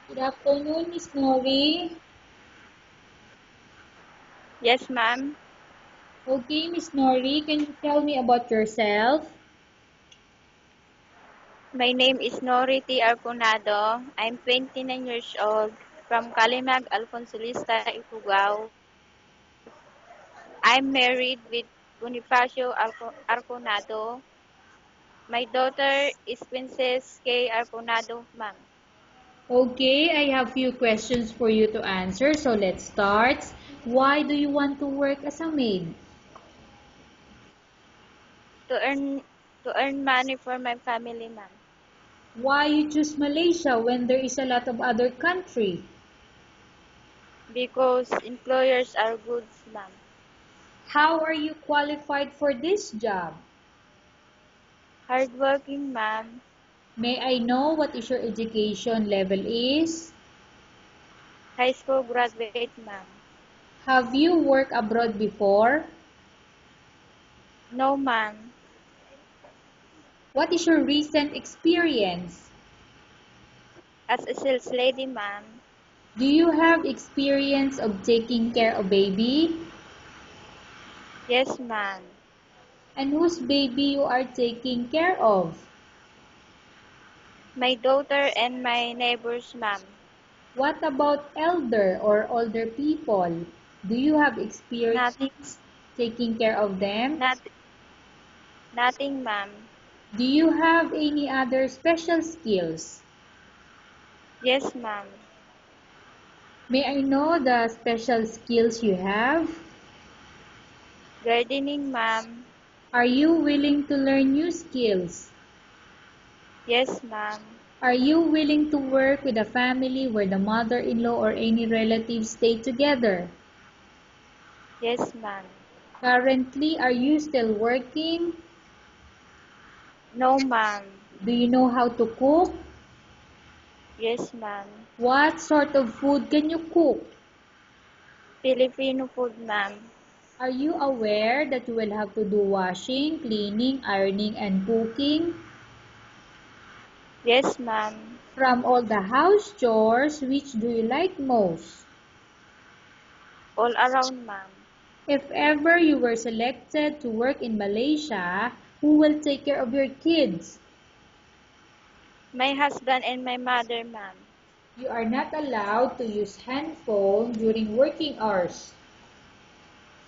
Good afternoon, Miss Nori. Yes, ma'am. Okay, Miss Nori, can you tell me about yourself? My name is Nority Arconado. I'm 29 years old from Kalimag, Alfonsolista, Ifugao. I'm married with Bonifacio Arconado. My daughter is Princess K. Arconado, ma'am. Okay, I have few questions for you to answer, so let's start. Why do you want to work as a maid? To earn to earn money for my family, ma'am. Why you choose Malaysia when there is a lot of other country? Because employers are good, ma'am. How are you qualified for this job? Hardworking, ma'am. May I know what is your education level is? High school graduate, ma'am. Have you worked abroad before? No, ma'am. What is your recent experience? As a sales lady, ma'am. Do you have experience of taking care of baby? Yes, ma'am. And whose baby you are taking care of? My daughter and my neighbors, ma'am. What about elder or older people? Do you have Nothing, experience taking care of them? not, nothing, ma'am. Do you have any other special skills? Yes, ma'am. May I know the special skills you have? Gardening, ma'am. Are you willing to learn new skills? Yes, ma'am. Are you willing to work with a family where the mother-in-law or any relatives stay together? Yes, ma'am. Currently, are you still working? No, ma'am. Do you know how to cook? Yes, ma'am. What sort of food can you cook? Filipino food, ma'am. Are you aware that you will have to do washing, cleaning, ironing, and cooking? Yes, ma'am. From all the house chores, which do you like most? All around, ma'am. If ever you were selected to work in Malaysia, who will take care of your kids? My husband and my mother, ma'am. You are not allowed to use handphone during working hours.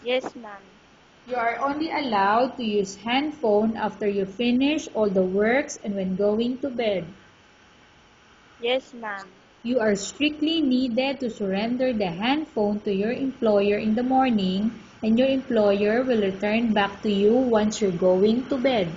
Yes, ma'am. You are only allowed to use handphone after you finish all the works and when going to bed. Yes, ma'am. You are strictly needed to surrender the handphone to your employer in the morning, and your employer will return back to you once you're going to bed.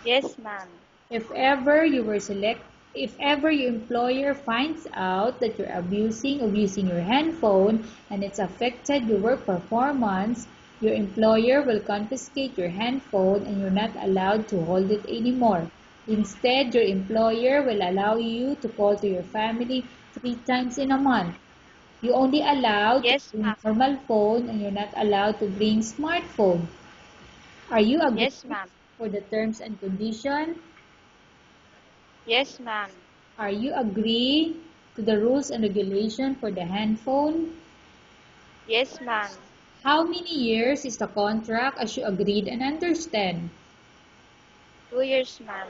Yes, ma'am. If ever you were select if ever your employer finds out that you're abusing of using your handphone and it's affected your work performance, your employer will confiscate your handphone and you're not allowed to hold it anymore. Instead, your employer will allow you to call to your family 3 times in a month. You only allowed to Yes, bring ma'am. normal phone and you're not allowed to bring smartphone. Are you Yes, agree ma'am. for the terms and conditions? Yes, ma'am. Are you agree to the rules and regulation for the handphone? Yes, ma'am. How many years is the contract as you agreed and understand? 2 years, ma'am.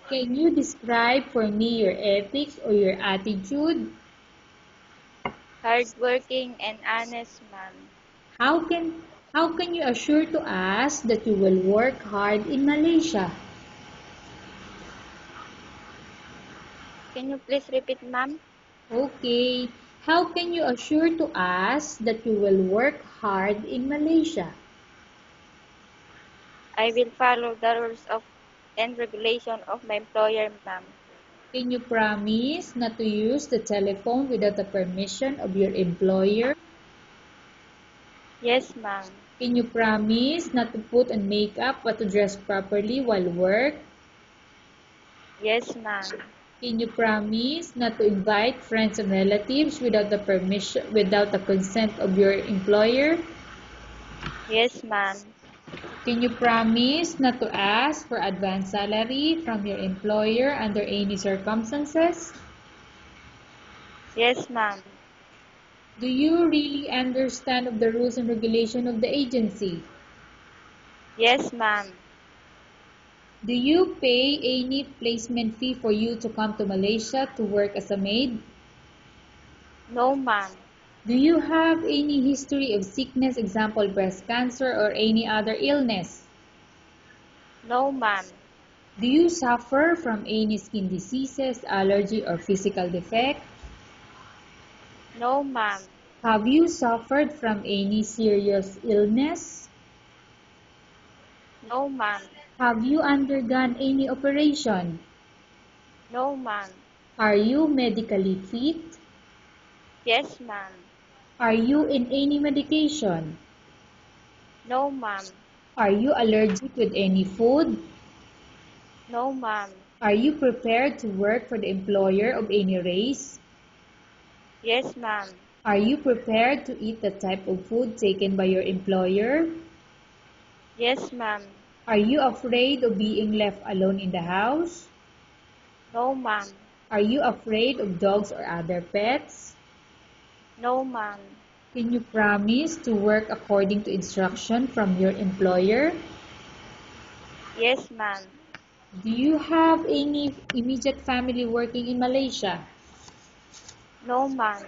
Can you describe for me your ethics or your attitude? Hardworking and honest, ma'am. How can how can you assure to us that you will work hard in Malaysia? Can you please repeat, ma'am? Okay. How can you assure to us that you will work hard in Malaysia? I will follow the rules of and regulation of my employer, ma'am. Can you promise not to use the telephone without the permission of your employer? Yes, ma'am. Can you promise not to put on makeup but to dress properly while work? Yes, ma'am. Can you promise not to invite friends and relatives without the consent of your employer? Yes, ma'am. Can you promise not to ask for advance salary from your employer under any circumstances? Yes, ma'am. Do you really understand of the rules and regulation of the agency? Yes, ma'am. Do you pay any placement fee for you to come to Malaysia to work as a maid? No, ma'am. Do you have any history of sickness, example breast cancer or any other illness? No, ma'am. Do you suffer from any skin diseases, allergy or physical defect? No, ma'am. Have you suffered from any serious illness? No, ma'am. Have you undergone any operation? No, ma'am. Are you medically fit? Yes, ma'am. Are you in any medication? No, ma'am. Are you allergic with any food? No, ma'am. Are you prepared to work for the employer of any race? Yes, ma'am. Are you prepared to eat the type of food taken by your employer? Yes, ma'am. Are you afraid of being left alone in the house? No, ma'am. Are you afraid of dogs or other pets? No, ma'am. Can you promise to work according to instruction from your employer? Yes, ma'am. Do you have any immediate family working in Malaysia? No, ma'am.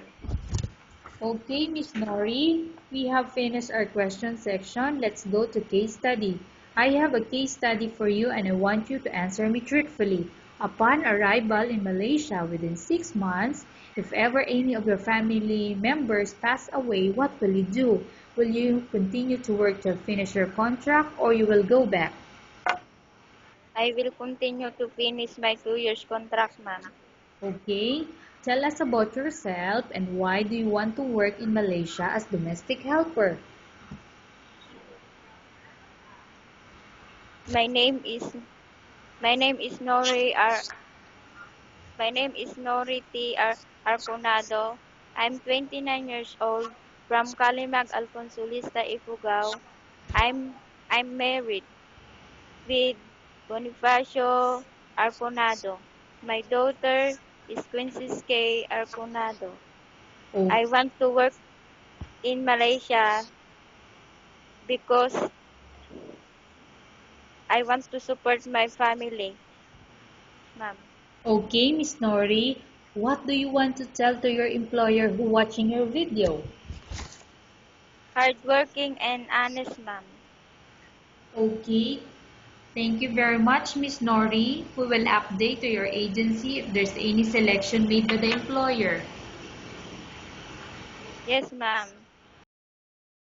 Okay, Miss Nori, we have finished our question section. Let's go to case study. I have a case study for you and I want you to answer me truthfully. Upon arrival in Malaysia within 6 months, if ever any of your family members pass away, what will you do? Will you continue to work to finish your contract or you will go back? I will continue to finish my 2 years contract, ma'am. Okay, tell us about yourself and why do you want to work in Malaysia as domestic helper? My name is my name is Nori R. My name is Nori T. Arconado. I'm 29 years old from Kalimag, Alfonsolista, Ifugao. I'm married with Bonifacio Arconado. My daughter is Princess K. Arconado. Oh, I want to work in Malaysia because I want to support my family, ma'am. okay, Miss Nori, what do you want to tell to your employer who watching your video? Hardworking and honest, ma'am. Okay, thank you very much, Miss Nori. We will update to your agency if there's any selection made by the employer. Yes, ma'am.